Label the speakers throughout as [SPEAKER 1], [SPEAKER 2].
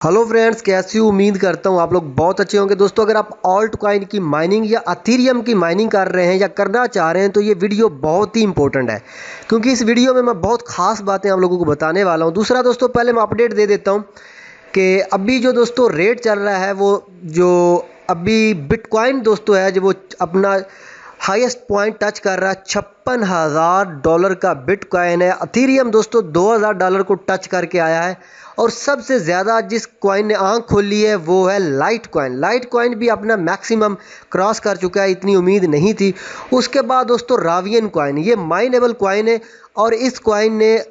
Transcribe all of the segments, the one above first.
[SPEAKER 1] Hello friends, कैसी उम्मीद करता हूँ आप लोग बहुत अच्छे होंगे। दोस्तों, अगर आप ऑल्ट कॉइन की माइनिंग या अथीरियम की माइनिंग कर रहे हैं या करना चाह रहे हैं तो ये वीडियो बहुत ही इंपॉर्टेंट है, क्योंकि इस वीडियो में मैं बहुत खास बातें आप लोगों को बताने वाला हूँ। दूसरा दोस्तों, पहले मैं अपडेट दे देता हूँ कि अभी जो दोस्तों रेट चल रहा है वो जो अभी बिटकॉइन दोस्तों है जो वो अपना हाईएस्ट पॉइंट टच कर रहा है। $56,000 का बिटकॉइन है। अथीरियम दोस्तों $2,000 को टच करके आया है। और सबसे ज़्यादा जिस कॉइन ने आंख खोली है वो है लाइट कॉइन। लाइट कॉइन भी अपना मैक्सिमम क्रॉस कर चुका है, इतनी उम्मीद नहीं थी। उसके बाद दोस्तों रावियन कॉइन, ये माइनेबल कॉइन है और इस कॉइन ने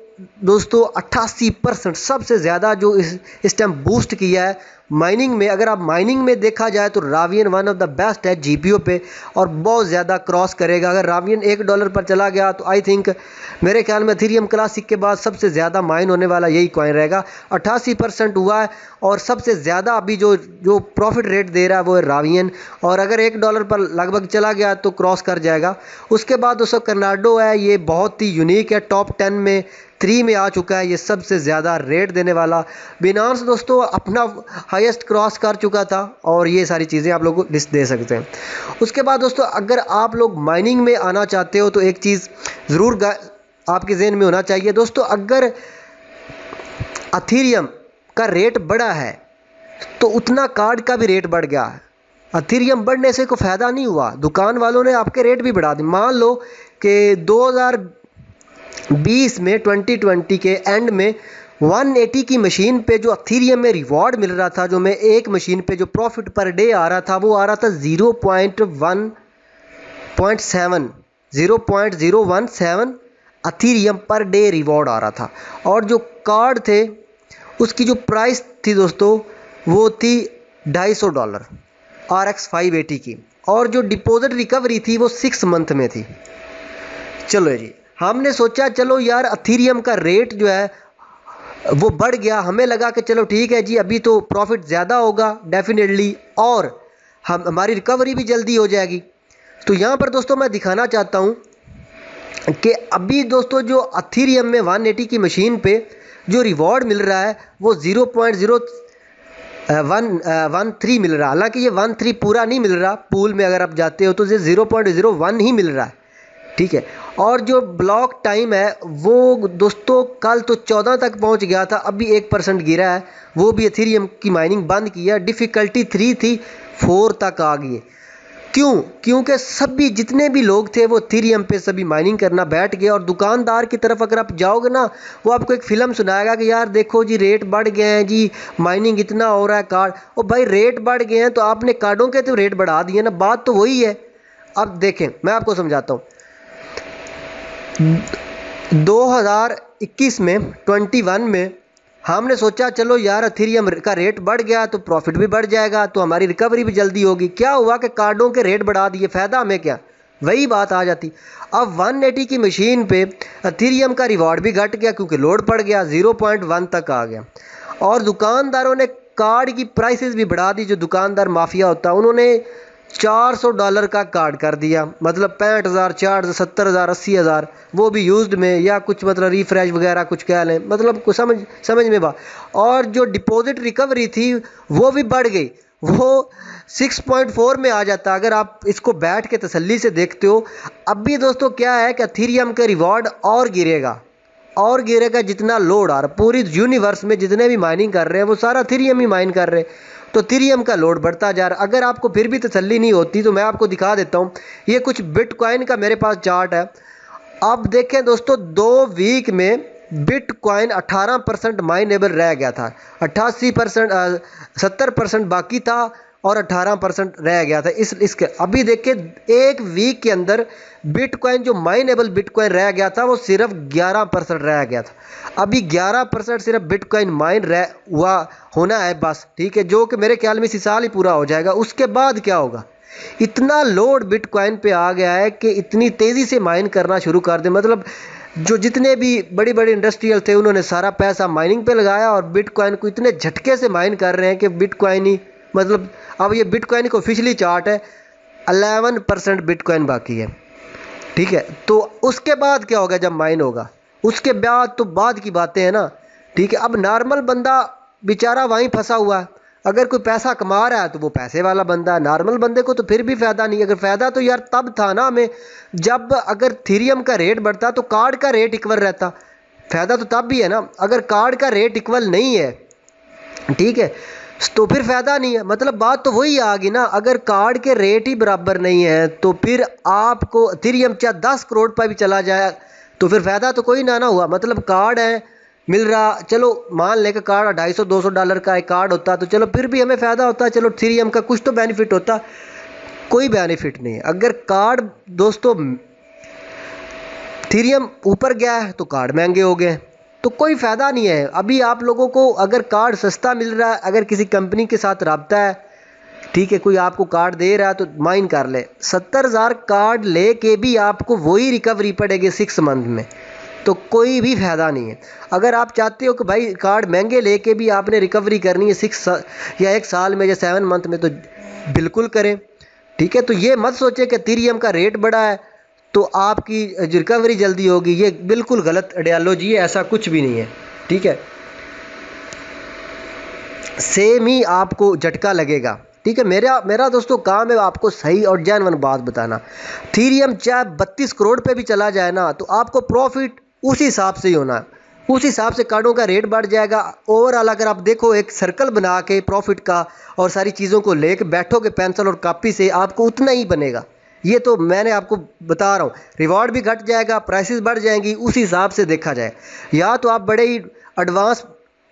[SPEAKER 1] दोस्तों 88% सबसे ज़्यादा जो इस टाइम बूस्ट किया है माइनिंग में। अगर आप माइनिंग में देखा जाए तो Ravian one of the best है जीपीओ पे और बहुत ज़्यादा क्रॉस करेगा। अगर रावियन $1 पर चला गया तो आई थिंक मेरे ख्याल में एथेरियम क्लासिक के बाद सबसे ज़्यादा माइन होने वाला यही कॉइन रहेगा। 88% हुआ है और सबसे ज़्यादा अभी जो प्रॉफिट रेट दे रहा है वो है रावियन। और अगर $1 पर लगभग चला गया तो क्रॉस कर जाएगा। उसके बाद दोस्तों कर्नाडो है, ये बहुत ही यूनिक है, टॉप 10 में 3 में आ चुका है, ये सबसे ज़्यादा रेट देने वाला। बिनांस दोस्तों अपना हाईएस्ट क्रॉस कर चुका था और ये सारी चीज़ें आप लोग को लिस्ट दे सकते हैं। उसके बाद दोस्तों अगर आप लोग माइनिंग में आना चाहते हो तो एक चीज़ ज़रूर आपके जहन में होना चाहिए दोस्तों, अगर अथीरियम का रेट बढ़ा है तो उतना कार्ड का भी रेट बढ़ गया है। अथीरियम बढ़ने से कोई फ़ायदा नहीं हुआ, दुकान वालों ने आपके रेट भी बढ़ा दिए। मान लो कि 2020 में 2020 के एंड में 180 की मशीन पे जो अथीरियम में रिवॉर्ड मिल रहा था, जो मैं एक मशीन पे जो प्रॉफिट पर डे आ रहा था वो आ रहा था 0.017 अथीरियम पर डे रिवॉर्ड आ रहा था। और जो कार्ड थे उसकी जो प्राइस थी दोस्तों वो थी $250 RX 580 की। और जो डिपॉजिट रिकवरी थी वो 6 मंथ में थी। चलो जी, हमने सोचा चलो यार अथीरियम का रेट जो है वो बढ़ गया, हमें लगा कि चलो ठीक है जी अभी तो प्रॉफिट ज़्यादा होगा डेफिनेटली और हमारी रिकवरी भी जल्दी हो जाएगी। तो यहाँ पर दोस्तों मैं दिखाना चाहता हूँ कि अभी दोस्तों जो अथीरियम में 180 की मशीन पे जो रिवॉर्ड मिल रहा है वो 0.013 मिल रहा है। हालांकि ये 13 पूरा नहीं मिल रहा, पूल में अगर आप जाते हो तो ये 0.01 ही मिल रहा है, ठीक है। और जो ब्लॉक टाइम है वो दोस्तों कल तो 14 तक पहुंच गया था, अभी 1% गिरा है, वो भी एथेरियम की माइनिंग बंद की है। डिफ़िकल्टी 3 थी, 4 तक आ गई। क्यों? क्योंकि सभी जितने भी लोग थे वो एथेरियम पे सभी माइनिंग करना बैठ गए। और दुकानदार की तरफ अगर आप जाओगे ना, वो आपको एक फ़िल्म सुनाएगा कि यार देखो जी रेट बढ़ गए हैं जी, माइनिंग इतना हो रहा है कार्ड। ओ भाई रेट बढ़ गए हैं तो आपने कार्डों के तो रेट बढ़ा दिए ना, बात तो वही है। अब देखें मैं आपको समझाता हूँ। 2021 में 21 में हमने सोचा चलो यार एथेरियम का रेट बढ़ गया तो प्रॉफिट भी बढ़ जाएगा तो हमारी रिकवरी भी जल्दी होगी। क्या हुआ कि कार्डों के रेट बढ़ा दिए, फ़ायदा हमें क्या, वही बात आ जाती। अब 180 की मशीन पे एथेरियम का रिवॉर्ड भी घट गया क्योंकि लोड पड़ गया, 0.1 तक आ गया। और दुकानदारों ने कार्ड की प्राइसेस भी बढ़ा दी। जो दुकानदार माफिया होता है उन्होंने $400 का कार्ड कर दिया, मतलब 65,000, 4,000, 70,000, 80,000, वो भी यूज्ड में या कुछ मतलब रिफ्रेश वगैरह कुछ कह लें, मतलब कुछ समझ में बात। और जो डिपॉजिट रिकवरी थी वो भी बढ़ गई, वो 6.4 में आ जाता अगर आप इसको बैठ के तसल्ली से देखते हो। अब भी दोस्तों क्या है कि एथेरियम का रिवॉर्ड और गिरेगा जितना लोड आ रहा, पूरी यूनिवर्स में जितने भी माइनिंग कर रहे हैं वो सारा एथेरियम ही माइन कर रहे हैं, तो एथेरियम का लोड बढ़ता जा रहा है। अगर आपको फिर भी तसल्ली नहीं होती तो मैं आपको दिखा देता हूँ, ये कुछ बिटकॉइन का मेरे पास चार्ट है। आप देखें दोस्तों 2 वीक में बिटकॉइन 18% माइनेबल रह गया था, 88% 70% बाकी था और 18% रह गया था। इसके अभी देखिए 1 वीक के अंदर बिटकॉइन जो माइनेबल बिटकॉइन रह गया था वो सिर्फ 11% रह गया था। अभी 11% सिर्फ बिटकॉइन माइन रह हुआ होना है बस, ठीक है, जो कि मेरे ख्याल में इसी साल ही पूरा हो जाएगा। उसके बाद क्या होगा, इतना लोड बिटकॉइन पे आ गया है कि इतनी तेज़ी से माइन करना शुरू कर दे। मतलब जो जितने भी बड़ी बड़ी इंडस्ट्रियल थे उन्होंने सारा पैसा माइनिंग पे लगाया और बिटकॉइन को इतने झटके से माइन कर रहे हैं कि बिटकॉइन ही मतलब अब ये बिटकॉइन को ऑफिशियली चार्ट है 11% बिटकॉइन बाकी है, ठीक है। तो उसके बाद क्या होगा जब माइन होगा, उसके बाद तो बाद की बातें हैं ना, ठीक है। अब नॉर्मल बंदा बेचारा वहीं फंसा हुआ है। अगर कोई पैसा कमा रहा है तो वो पैसे वाला बंदा है, नॉर्मल बंदे को तो फिर भी फ़ायदा नहीं। अगर फ़ायदा तो यार तब था ना हमें, जब अगर थीरियम का रेट बढ़ता तो कार्ड का रेट इक्वल रहता। फ़ायदा तो तब भी है ना। अगर कार्ड का रेट इक्वल नहीं है, ठीक है, तो फिर फ़ायदा नहीं है। मतलब बात तो वही आ गई ना, अगर कार्ड के रेट ही बराबर नहीं है तो फिर आपको इथेरियम चाहे 10 करोड़ पर भी चला जाए तो फिर फ़ायदा तो कोई ना हुआ। मतलब कार्ड है मिल रहा, चलो मान लें कि कार्ड $250-200 का एक कार्ड होता तो चलो फिर भी हमें फ़ायदा होता, चलो इथेरियम का कुछ तो बेनिफिट होता। कोई बेनिफिट नहीं है। अगर कार्ड दोस्तों इथेरियम ऊपर गया है तो कार्ड महंगे हो गए, तो कोई फ़ायदा नहीं है। अभी आप लोगों को अगर कार्ड सस्ता मिल रहा है, अगर किसी कंपनी के साथ रब्ता है, ठीक है, कोई आपको कार्ड दे रहा है तो माइन कर ले। 70,000 कार्ड ले के भी आपको वही रिकवरी पड़ेगी 6 मंथ में, तो कोई भी फ़ायदा नहीं है। अगर आप चाहते हो कि भाई कार्ड महंगे लेके भी आपने रिकवरी करनी है 6 या 1 साल में या 7 मंथ में, तो बिल्कुल करें, ठीक है। तो ये मत सोचे कि इथेरियम का रेट बढ़ा है तो आपकी रिकवरी जल्दी होगी, ये बिल्कुल गलत आइडियोलॉजी है, ऐसा कुछ भी नहीं है, ठीक है। सेम ही आपको झटका लगेगा, ठीक है। मेरा मेरा दोस्तों काम है आपको सही और जेन्युइन बात बताना। इथेरियम चाहे 32 करोड़ पे भी चला जाए ना तो आपको प्रॉफिट उसी हिसाब से ही होना है, उस हिसाब से कार्डों का रेट बढ़ जाएगा। ओवरऑल अगर आप देखो एक सर्कल बना के प्रॉफिट का और सारी चीज़ों को लेके बैठोगे पेंसिल और कॉपी से, आपको उतना ही बनेगा। ये तो मैंने आपको बता रहा हूँ। रिवॉर्ड भी घट जाएगा, प्राइसेस बढ़ जाएंगी, उस हिसाब से देखा जाए। या तो आप बड़े ही एडवांस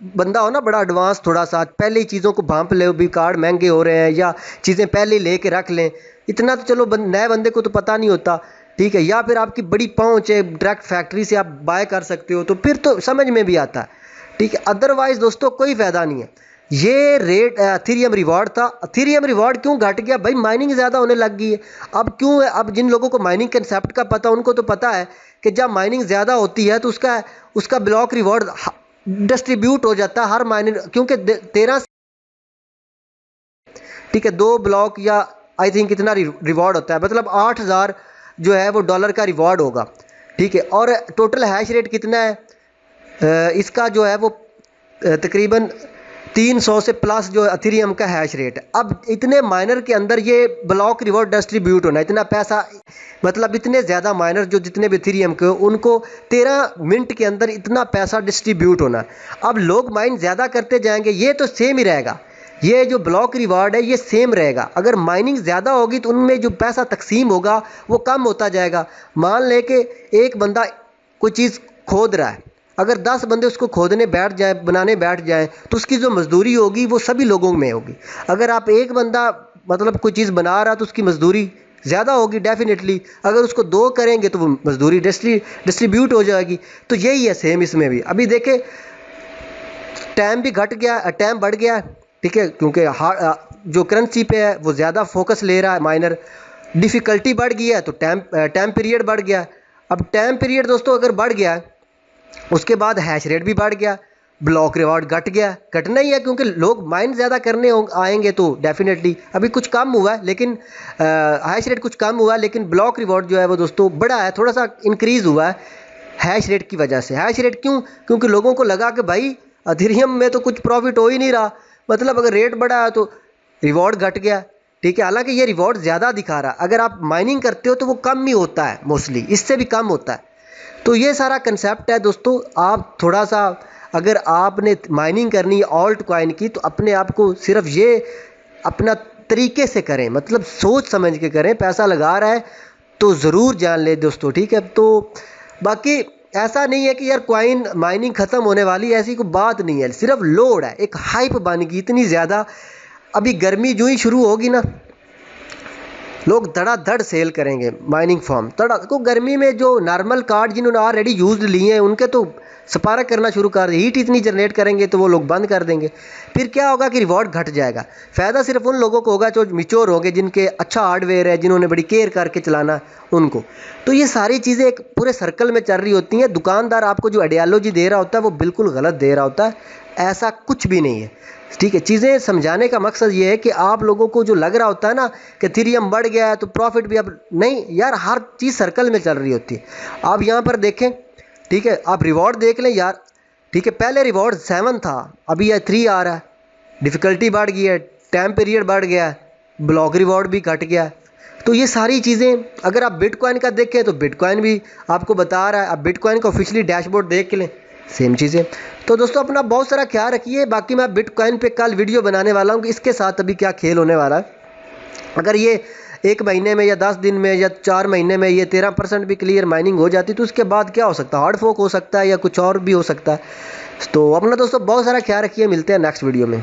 [SPEAKER 1] बंदा हो ना, बड़ा एडवांस, थोड़ा सा पहले ही चीज़ों को भांप ले, भी कार्ड महंगे हो रहे हैं या चीज़ें पहले ही लेके रख लें। इतना तो चलो नए बंदे को तो पता नहीं होता, ठीक है। या फिर आपकी बड़ी पहुंच है, डायरेक्ट फैक्ट्री से आप बाय कर सकते हो, तो फिर तो समझ में भी आता है, ठीक है। अदरवाइज़ दोस्तों कोई फ़ायदा नहीं है। ये रेट इथेरियम रिवॉर्ड था। इथेरियम रिवॉर्ड क्यों घट गया भाई? माइनिंग ज़्यादा होने लग गई है। अब क्यों है? अब जिन लोगों को माइनिंग कंसेप्ट का पता, उनको तो पता है कि जब माइनिंग ज़्यादा होती है तो उसका उसका ब्लॉक रिवॉर्ड डिस्ट्रीब्यूट हो जाता है हर माइनर, क्योंकि 13, ठीक है, 2 ब्लॉक या आई थिंक इतना रिवॉर्ड होता है, मतलब 8,000 जो है वो डॉलर का रिवॉर्ड होगा, ठीक है। और टोटल हैश रेट कितना है इसका जो है वो तकरीबन 300 से प्लस जो इथेरियम का हैश रेट है। अब इतने माइनर के अंदर ये ब्लॉक रिवॉर्ड डिस्ट्रीब्यूट होना, इतना पैसा, मतलब इतने ज़्यादा माइनर जो जितने भी इथेरियम के, उनको 13 मिनट के अंदर इतना पैसा डिस्ट्रीब्यूट होना। अब लोग माइन ज़्यादा करते जाएंगे, ये तो सेम ही रहेगा। ये जो ब्लॉक रिवार्ड है ये सेम रहेगा। अगर माइनिंग ज़्यादा होगी तो उनमें जो पैसा तकसीम होगा वो कम होता जाएगा। मान ले कि एक बंदा कोई चीज़ खोद रहा है, अगर 10 बंदे उसको खोदने बैठ जाए, बनाने बैठ जाएं, तो उसकी जो मजदूरी होगी वो सभी लोगों में होगी। अगर आप एक बंदा मतलब कोई चीज़ बना रहा तो उसकी मजदूरी ज़्यादा होगी डेफिनेटली। अगर उसको 2 करेंगे तो वो मजदूरी डिस्ट्रीब्यूट हो जाएगी। तो यही है सेम इसमें भी। अभी देखें टाइम भी घट गया, टाइम बढ़ गया, ठीक है, क्योंकि जो करेंसी पे है वो ज़्यादा फोकस ले रहा है माइनर। डिफ़िकल्टी बढ़ गई है तो टाइम पीरियड बढ़ गया। अब टाइम पीरियड दोस्तों अगर बढ़ गया, उसके बाद हैश रेट भी बढ़ गया, ब्लॉक रिवॉर्ड घट गया। घटना ही है क्योंकि लोग माइन ज़्यादा करने आएंगे तो डेफिनेटली। अभी कुछ कम हुआ है लेकिन हैश रेट कुछ कम हुआ है, लेकिन ब्लॉक रिवॉर्ड जो है वो दोस्तों बड़ा है, थोड़ा सा इंक्रीज़ हुआ है हैश रेट की वजह से। हैश रेट क्यों? क्योंकि लोगों को लगा कि भाई इथेरियम में तो कुछ प्रॉफिट हो ही नहीं रहा, मतलब अगर रेट बढ़ा है तो रिवॉर्ड घट गया, ठीक है। हालांकि ये रिवॉर्ड ज़्यादा दिखा रहा है, अगर आप माइनिंग करते हो तो वो कम ही होता है, मोस्टली इससे भी कम होता है। तो ये सारा कंसेप्ट है दोस्तों। आप थोड़ा सा, अगर आपने माइनिंग करनी है ऑल्ट कॉइन की, तो अपने आप को सिर्फ ये अपना तरीके से करें, मतलब सोच समझ के करें। पैसा लगा रहा है तो ज़रूर जान ले दोस्तों, ठीक है। तो बाकी ऐसा नहीं है कि यार कॉइन माइनिंग ख़त्म होने वाली, ऐसी कोई बात नहीं है। सिर्फ लोड है, एक हाइप बन गई इतनी ज़्यादा। अभी गर्मी जो ही शुरू होगी ना, लोग धड़ाधड़ सेल करेंगे माइनिंग फॉर्म धड़ा को। गर्मी में जो नॉर्मल कार्ड जिन्होंने ऑलरेडी यूज लिए हैं उनके तो स्पार्क करना शुरू कर दे, हीट इतनी जनरेट करेंगे तो वो लोग बंद कर देंगे। फिर क्या होगा कि रिवॉर्ड घट जाएगा। फ़ायदा सिर्फ उन लोगों को होगा जो मिच्योर होंगे, जिनके अच्छा हार्डवेयर है, जिन्होंने बड़ी केयर करके चलाना उनको। तो ये सारी चीज़ें एक पूरे सर्कल में चल रही होती हैं। दुकानदार आपको जो आइडियोलॉजी दे रहा होता है वो बिल्कुल गलत दे रहा होता है, ऐसा कुछ भी नहीं है, ठीक है। चीज़ें समझाने का मकसद ये है कि आप लोगों को जो लग रहा होता है ना कि इथेरियम बढ़ गया है तो प्रॉफिट भी, अब नहीं यार, हर चीज़ सर्कल में चल रही होती है। आप यहाँ पर देखें, ठीक है, आप रिवॉर्ड देख लें यार, ठीक है, पहले रिवॉर्ड 7 था, अभी यह 3 आ रहा है, डिफ़िकल्टी बढ़ गई है, टाइम पीरियड बढ़ गया है, ब्लॉक रिवॉर्ड भी घट गया है। तो ये सारी चीज़ें अगर आप बिटकॉइन का देखें तो बिटकॉइन भी आपको बता रहा है। आप बिटकॉइन का ऑफिशियली डैशबोर्ड देख लें, सेम चीज़ें। तो दोस्तों अपना बहुत सारा ख्याल रखिए। बाकी मैं बिटकॉइन पे कल वीडियो बनाने वाला हूँ कि इसके साथ अभी क्या खेल होने वाला है। अगर ये 1 महीने में या 10 दिन में या 4 महीने में ये 13% भी क्लियर माइनिंग हो जाती तो उसके बाद क्या हो सकता है, हार्ड फोक हो सकता है या कुछ और भी हो सकता है। तो अपना दोस्तों बहुत सारा ख्याल रखिए, मिलते हैं नेक्स्ट वीडियो में।